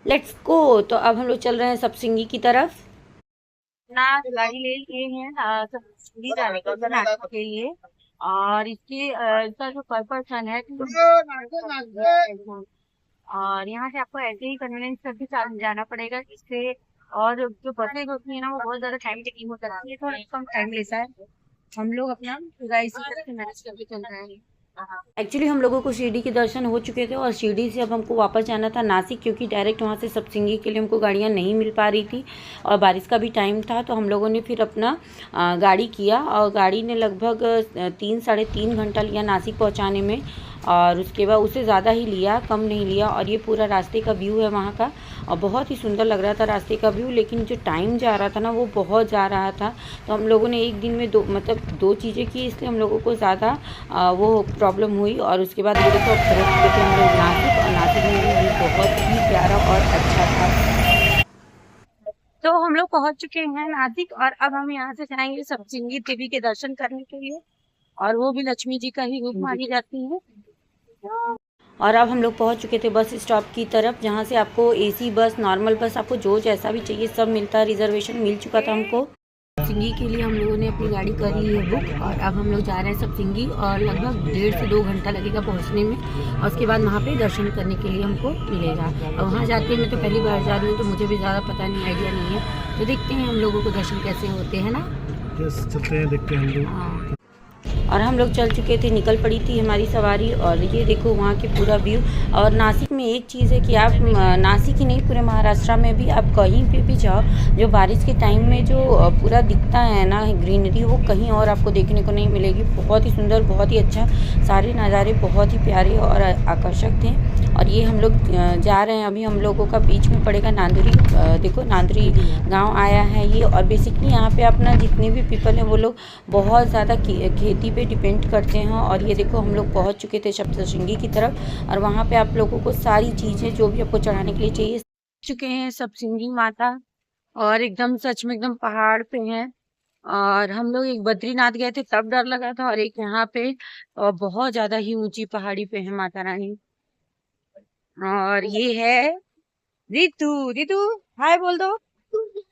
Let's go. तो अब हम लोग चल रहे हैं सप्तशृंगी की तरफ। ना गाड़ी ले लिए हैं दिल्ली जाने का कर्नाटक के लिए। और इसका जो पर पर्सन है और यहाँ से आपको ऐसे ही कन्वीनियंस करके जाना पड़ेगा इससे। और जो बसें होती है ना वो बहुत ज्यादा टाइम टेकिंग हो जाती है, थोड़ा कम टाइम लेता है। हम लोग अपना पूरा इसी तरह से मैनेज करके चल रहे हैं। एक्चुअली हम लोगों को शिरडी के दर्शन हो चुके थे और शिरडी से अब हमको वापस जाना था नासिक, क्योंकि डायरेक्ट वहाँ से सप्तशृंगी के लिए हमको गाड़ियाँ नहीं मिल पा रही थी और बारिश का भी टाइम था। तो हम लोगों ने फिर अपना गाड़ी किया और गाड़ी ने लगभग 3 साढ़े 3 घंटा लिया नासिक पहुँचाने में। और उसके बाद उससे ज़्यादा ही लिया, कम नहीं लिया। और ये पूरा रास्ते का व्यू है वहाँ का और बहुत ही सुंदर लग रहा था रास्ते का व्यू। लेकिन जो टाइम जा रहा था ना वो बहुत जा रहा था। तो हम लोगों ने एक दिन में दो चीज़ें की, इसलिए हम लोगों को ज़्यादा वो प्रॉब्लम हुई। और उसके बाद ये देखो अब पहुँच चुके थे हम लोग नासिक, और नासिक में भी व्यू बहुत ही प्यारा और अच्छा था। तो हम लोग पहुंच चुके हैं नासिक और अब हम यहाँ से जाएंगे सप्तशृंगी देवी के दर्शन करने के लिए। और वो भी लक्ष्मी जी का ही रूप मानी जाती है। और अब हम लोग पहुंच चुके थे बस स्टॉप की तरफ, जहाँ से आपको एसी बस, नॉर्मल बस, आपको जो जैसा भी चाहिए सब मिलता है। रिजर्वेशन मिल चुका था हमको। सप्तशृंगी के लिए हम लोगों ने अपनी गाड़ी कर ली है बुक और अब हम लोग जा रहे हैं सप्तशृंगी। और लगभग 1.5 से 2 घंटा लगेगा पहुंचने में। और उसके बाद वहाँ पे दर्शन करने के लिए हमको मिलेगा। और वहाँ जाके मैं तो पहली बार जा रही हूँ तो मुझे भी ज़्यादा पता नहीं, आइडिया नहीं है। तो देखते हैं हम लोगों को दर्शन कैसे होते हैं ना। यस, चलते हैं, देखते हैं हम लोग। हाँ। और हम लोग चल चुके थे, निकल पड़ी थी हमारी सवारी। और ये देखो वहाँ के पूरा व्यू। और नासिक में एक चीज़ है कि आप नासिक ही नहीं, पूरे महाराष्ट्र में भी आप कहीं पे भी जाओ, जो बारिश के टाइम में जो पूरा दिखता है ना ग्रीनरी, वो कहीं और आपको देखने को नहीं मिलेगी। बहुत ही सुंदर, बहुत ही अच्छा, सारे नज़ारे बहुत ही प्यारे और आकर्षक थे। और ये हम लोग जा रहे हैं अभी। हम लोगों का बीच में पड़ेगा नांदुरी। देखो नांदुरी गांव आया है ये। और बेसिकली यहाँ पे अपना जितने भी पीपल हैं वो लोग बहुत ज़्यादा खेती पे डिपेंड करते हैं। और ये देखो हम लोग पहुँच चुके थे सप्तशृंगी की तरफ और वहाँ पे आप लोगों को सारी चीज़ें जो भी आपको चढ़ाने के लिए चाहिए चुके हैं सप्तशृंगी माता। और एकदम सच में एकदम पहाड़ पे हैं। और हम लोग एक बद्रीनाथ गए थे तब डर लगा था, और एक यहाँ पे बहुत ज्यादा ही ऊंची पहाड़ी पे है माता रानी। और ये है रितु। रितु हाय बोल दो।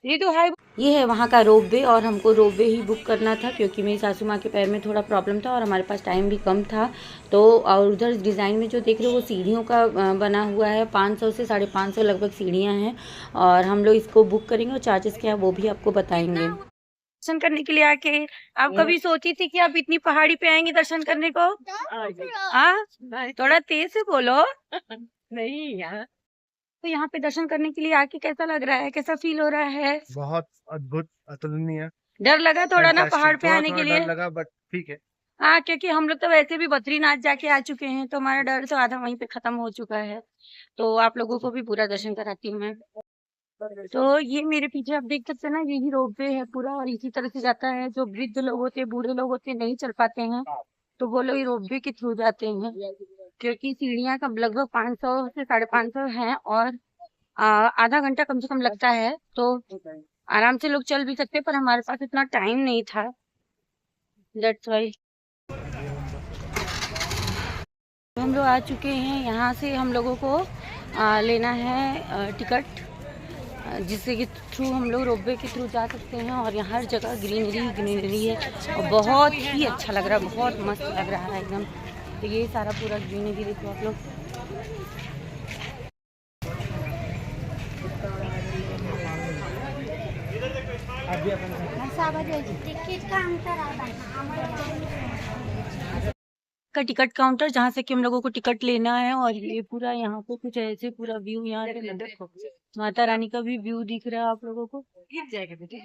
रितु हाय। ये है वहाँ का रोपवे। और हमको रोपवे ही बुक करना था क्योंकि मेरी सासू माँ के पैर में थोड़ा प्रॉब्लम था और हमारे पास टाइम भी कम था। तो और उधर डिज़ाइन में जो देख रहे हो वो सीढ़ियों का बना हुआ है। 500 से 550 लगभग सीढ़ियाँ हैं। और हम लोग इसको बुक करेंगे और चार्जेस क्या है वो भी आपको बताएंगे। दर्शन करने के लिए आके आप कभी सोची थी कि आप इतनी पहाड़ी पे आएंगे दर्शन करने को? हाँ, थोड़ा तेज से बोलो। नहीं यार। तो यहाँ पे दर्शन करने के लिए आके कैसा लग रहा है, कैसा फील हो रहा है? बहुत अद्भुत, अतुलनीय, डर लगा थोड़ा ना पहाड़ फैंटास्टिक। पे थोड़ा आने थोड़ा के डर लिए? लगा बट ठीक है। हाँ, क्योंकि हम लोग तो वैसे भी बद्रीनाथ जाके आ चुके हैं तो हमारा डर तो आधा वहीं पे खत्म हो चुका है। तो आप लोगों को भी पूरा दर्शन कराती हूँ मैं। तो ये मेरे पीछे आप देख सकते हैं ना, यही रोपवे है पूरा और इसी तरह से जाता है। जो वृद्ध लोग होते हैं, बूढ़े लोग होते हैं, नहीं चल पाते हैं तो वो लोग रोपवे के थ्रू जाते हैं। क्योंकि सीढ़ियाँ का लगभग 500 से 550 है और आधा घंटा कम से कम लगता है। तो आराम से लोग चल भी सकते हैं, पर हमारे पास इतना टाइम नहीं था, दैट्स वाई। तो हम लोग आ चुके हैं। यहाँ से हम लोगों को लेना है टिकट, जिससे कि थ्रू हम लोग रोपवे के थ्रू जा सकते हैं। और यहाँ हर जगह ग्रीनरी ग्रीनरी है और बहुत ही अच्छा लग रहा है, बहुत मस्त लग रहा है एकदम। तो ये सारा पूरा ग्रीनरी देखो आप लोग। का टिकट काउंटर जहाँ से कि हम लोगों को टिकट लेना है। और ये पूरा यहाँ पे कुछ ऐसे पूरा व्यू, यहाँ से देखो माता रानी का भी व्यू दिख रहा है आप लोगों को। गिर जाएगा बेटे।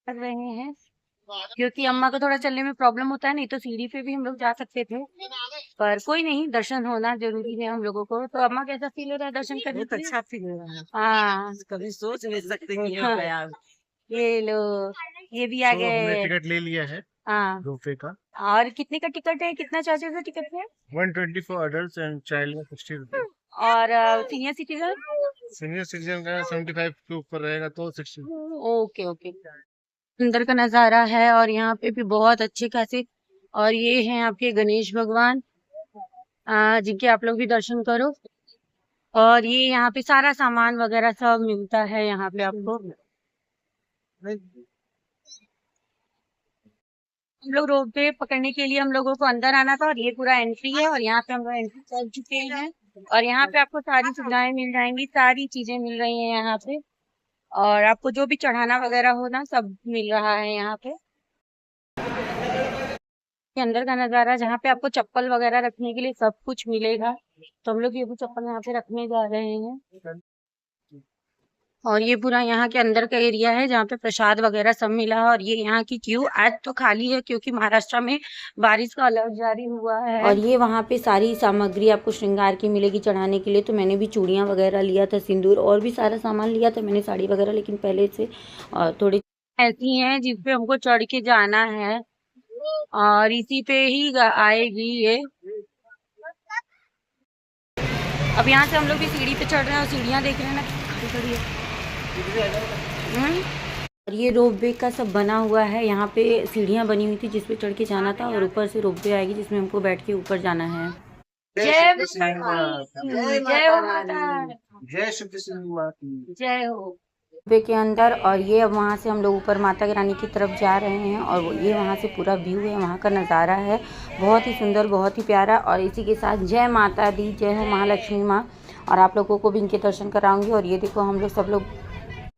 कर रहे हैं क्योंकि अम्मा को थोड़ा चलने में प्रॉब्लम होता है, नहीं तो सीढ़ी पे भी हम लोग जा सकते थे। पर कोई नहीं, दर्शन होना जरूरी है हम लोगों को। तो अम्मा कैसा फील हो रहा है दर्शन करने के लिए? अच्छा फील हो रहा है। हाँ, कभी सोच नहीं सकते कि हो गया। ये लो, ये भी आ तो हमने गए। टिकट ले लिया है हाँ। रोपवे का। और कितने का टिकट है, कितना चार्जेस है टिकट में? 120 फॉर अडल्ट एंड चाइल्ड में 60 रुपीज। और सीनियर सिटीजन? सीनियर सिटीजन का 75 के ऊपर रहेगा तो 60। Okay okay. अंदर का नजारा है और यहाँ पे भी बहुत अच्छे खासे। और ये हैं आपके गणेश भगवान, जिनके आप लोग भी दर्शन करो। और ये यहाँ पे सारा सामान वगैरह सब मिलता है यहाँ पे आपको। हम लोग रोपवे पकड़ने के लिए हम लोगों को अंदर आना था और ये पूरा एंट्री है और यहाँ पे हम लोग एंट्री कर चुके हैं और यहाँ पे आपको सारी सुविधाएं मिल जाएंगी, सारी चीजें मिल रही हैं यहाँ पे और आपको जो भी चढ़ाना वगैरह हो ना सब मिल रहा है यहाँ पे। ये अंदर का नजारा जहाँ पे आपको चप्पल वगैरह रखने के लिए सब कुछ मिलेगा, तो हम लोग ये भी चप्पल यहाँ पे रखने जा रहे हैं। और ये पूरा यहाँ के अंदर का एरिया है जहाँ पे प्रसाद वगैरह सब मिला है और ये यहाँ की क्यू आज तो खाली है क्योंकि महाराष्ट्र में बारिश का अलर्ट जारी हुआ है। और ये वहाँ पे सारी सामग्री आपको श्रृंगार की मिलेगी चढ़ाने के लिए, तो मैंने भी चूड़ियाँ वगैरह लिया था, सिंदूर और भी सारा सामान लिया था मैंने, साड़ी वगैरह, लेकिन पहले से थोड़ी ऐसी हैं जिसपे हमको चढ़ के जाना है और इसी पे ही आएगी ये। अब यहाँ से हम लोग भी सीढ़ी पे चढ़ रहे हैं और सीढ़ियाँ देख रहे हैं ना कितनी खड़ी है। और ये रोपवे का सब बना हुआ है, यहाँ पे सीढ़ियाँ बनी हुई थी जिसपे चढ़ के जाना था और ऊपर से रोपवे आएगी जिसमें हमको बैठ के ऊपर जाना है। जय जय हो माता, जय श्री कृष्ण, जय हो। रोपवे के अंदर और ये अब वहाँ से हम लोग ऊपर माता की रानी की तरफ जा रहे हैं और ये वहाँ से पूरा व्यू है, वहाँ का नज़ारा है बहुत ही सुंदर, बहुत ही प्यारा। और इसी के साथ जय माता दी, जय हो महालक्ष्मी माँ। और आप लोगों को भी इनके दर्शन कराऊंगी। और ये देखो हम लोग सब लोग,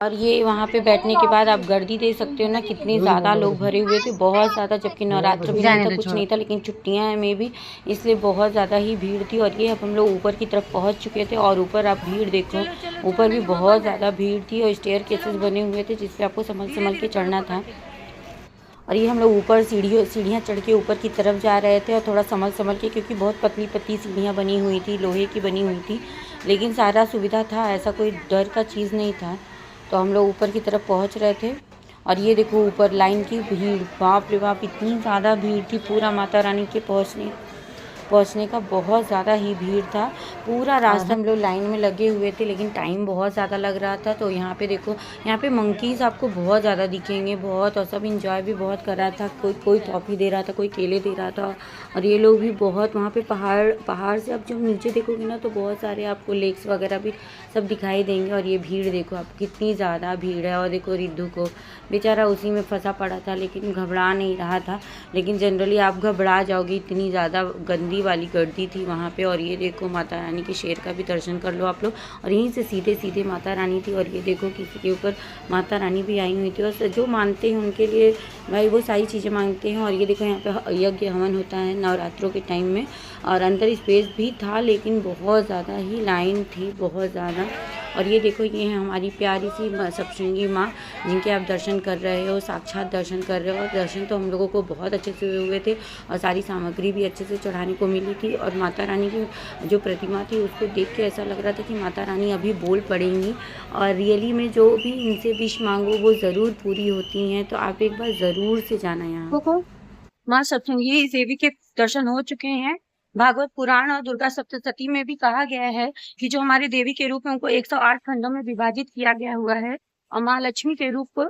और ये वहाँ पे बैठने के बाद आप गर्दी देख सकते हो ना, कितने ज़्यादा लोग भरे हुए थे, बहुत ज़्यादा, जबकि नवरात्र भी नहीं था, कुछ नहीं था, लेकिन छुट्टियाँ में भी इसलिए बहुत ज़्यादा ही भीड़ थी। और ये अब हम लोग ऊपर की तरफ पहुँच चुके थे और ऊपर आप भीड़ देखो, ऊपर भी बहुत ज़्यादा भीड़ थी और स्टेयर केसेस बने हुए थे जिससे आपको संभल के चढ़ना था। और ये हम लोग ऊपर सीढ़ियाँ चढ़ के ऊपर की तरफ जा रहे थे और थोड़ा संभल के, क्योंकि बहुत पतली पतली सीढ़ियाँ बनी हुई थी, लोहे की बनी हुई थी, लेकिन सारा सुविधा था, ऐसा कोई डर का चीज़ नहीं था। तो हम लोग ऊपर की तरफ पहुंच रहे थे और ये देखो ऊपर लाइन की भीड़, बाप रे बाप, इतनी ज़्यादा भीड़ थी, पूरा माता रानी के पहुंचने का बहुत ज़्यादा ही भीड़ था। पूरा रास्ता हम लोग लाइन में लगे हुए थे, लेकिन टाइम बहुत ज़्यादा लग रहा था। तो यहाँ पे देखो, यहाँ पे मंकीज़ आपको बहुत ज़्यादा दिखेंगे, बहुत, और सब इंजॉय भी बहुत कर रहा था, कोई टॉफ़ी दे रहा था, कोई केले दे रहा था। और ये लोग भी बहुत, वहाँ पे पहाड़ से आप जब नीचे देखोगे ना तो बहुत सारे आपको लेक्स वगैरह भी सब दिखाई देंगे। और ये भीड़ देखो आप, कितनी ज़्यादा भीड़ है। और देखो रिद्धू को, बेचारा उसी में फंसा पड़ा था, लेकिन घबरा नहीं रहा था। लेकिन जनरली आप घबरा जाओगे, इतनी ज़्यादा गंदी वाली गर्दी थी वहाँ पे। और ये देखो माता रानी के शेर का भी दर्शन कर लो आप लोग, और यहीं से सीधे सीधे माता रानी थी। और ये देखो किसी के ऊपर माता रानी भी आई हुई थी, और जो मानते हैं उनके लिए भाई वो सारी चीज़ें मांगते हैं। और ये देखो यहाँ पे यज्ञ हवन होता है नवरात्रों के टाइम में, और अंदर स्पेस भी था, लेकिन बहुत ज़्यादा ही लाइन थी, बहुत ज़्यादा। और ये देखो, ये है हमारी प्यारी सी सप्तशृंगी माँ, जिनके आप दर्शन कर रहे हो, साक्षात दर्शन कर रहे हो। और दर्शन तो हम लोगों को बहुत अच्छे से हुए थे और सारी सामग्री भी अच्छे से चढ़ाने को मिली थी। और माता रानी की जो प्रतिमा थी उसको देख के ऐसा लग रहा था कि माता रानी अभी बोल पड़ेंगी, और रियली में जो भी इनसे विश मांगो वो ज़रूर पूरी होती हैं। तो आप एक बार ज़रूर से जाना यहाँ। माँ सप्तशृंगी देवी के दर्शन हो चुके हैं। भागवत पुराण और दुर्गा सप्तशती में भी कहा गया है कि जो हमारे देवी के रूप में उनको 108 खंडों में विभाजित किया गया हुआ है, और माँ लक्ष्मी के रूप को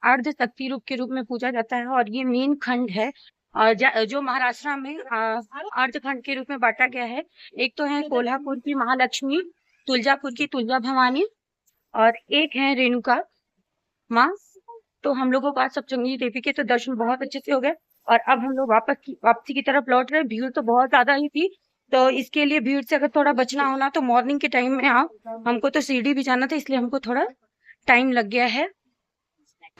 अर्ध शक्ति रूप के रूप में पूजा जाता है। और ये मेन खंड है, और जो महाराष्ट्र में अर्ध खंड के रूप में बांटा गया है। एक तो है कोल्हापुर की महालक्ष्मी, तुलजापुर की तुलजा भवानी, और एक है रेणुका माँ। तो हम लोगों को आज सप्तशृंगी देवी के तो दर्शन बहुत अच्छे से हो गए, और अब हम लोग वापसी की तरफ लौट रहे हैं। भीड़ तो बहुत ज्यादा ही थी, तो इसके लिए भीड़ से अगर थोड़ा बचना होना तो मॉर्निंग के टाइम में आओ। हमको तो सीढ़ी भी जाना था, इसलिए हमको थोड़ा टाइम लग गया है।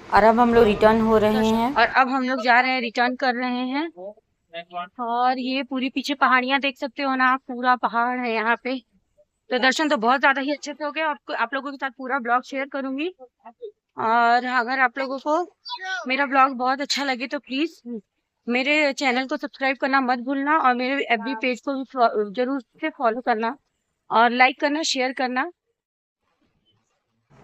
और अब हम लोग रिटर्न हो रहे हैं, और अब हम लोग जा रहे हैं, रिटर्न कर रहे हैं। और ये पूरी पीछे पहाड़ियां देख सकते हो ना, पूरा पहाड़ है यहाँ पे। तो दर्शन तो बहुत ज्यादा ही अच्छे से हो गए। आप लोगों के साथ पूरा ब्लॉग शेयर करूंगी। और अगर आप लोगों को मेरा ब्लॉग बहुत अच्छा लगे तो प्लीज मेरे चैनल को सब्सक्राइब करना मत भूलना, और मेरे एफबी पेज को भी जरूर से फॉलो करना, और लाइक करना, शेयर करना।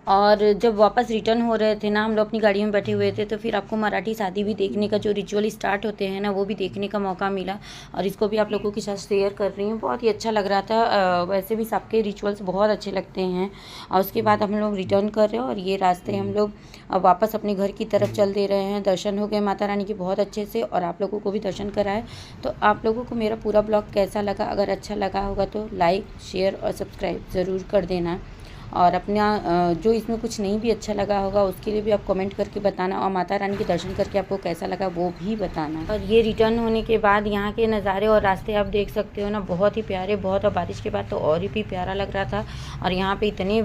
और जब वापस रिटर्न हो रहे थे ना, हम लोग अपनी गाड़ी में बैठे हुए थे, तो फिर आपको मराठी शादी भी देखने का, जो रिचुअल स्टार्ट होते हैं ना, वो भी देखने का मौका मिला। और इसको भी आप लोगों के साथ शेयर कर रही हूँ। बहुत ही अच्छा लग रहा था। वैसे भी सबके रिचुअल्स बहुत अच्छे लगते हैं। और उसके बाद हम लोग रिटर्न कर रहे हैं और ये रास्ते हम लोग अब वापस अपने घर की तरफ चल दे रहे हैं। दर्शन हो गए माता रानी के बहुत अच्छे से, और आप लोगों को भी दर्शन कराए। तो आप लोगों को मेरा पूरा ब्लॉग कैसा लगा? अगर अच्छा लगा होगा तो लाइक, शेयर और सब्सक्राइब ज़रूर कर देना। और अपना जो इसमें कुछ नहीं भी अच्छा लगा होगा उसके लिए भी आप कमेंट करके बताना, और माता रानी के दर्शन करके आपको कैसा लगा वो भी बताना। और ये रिटर्न होने के बाद यहाँ के नज़ारे और रास्ते आप देख सकते हो ना, बहुत ही प्यारे, बहुत। और बारिश के बाद तो और भी प्यारा लग रहा था। और यहाँ पे इतने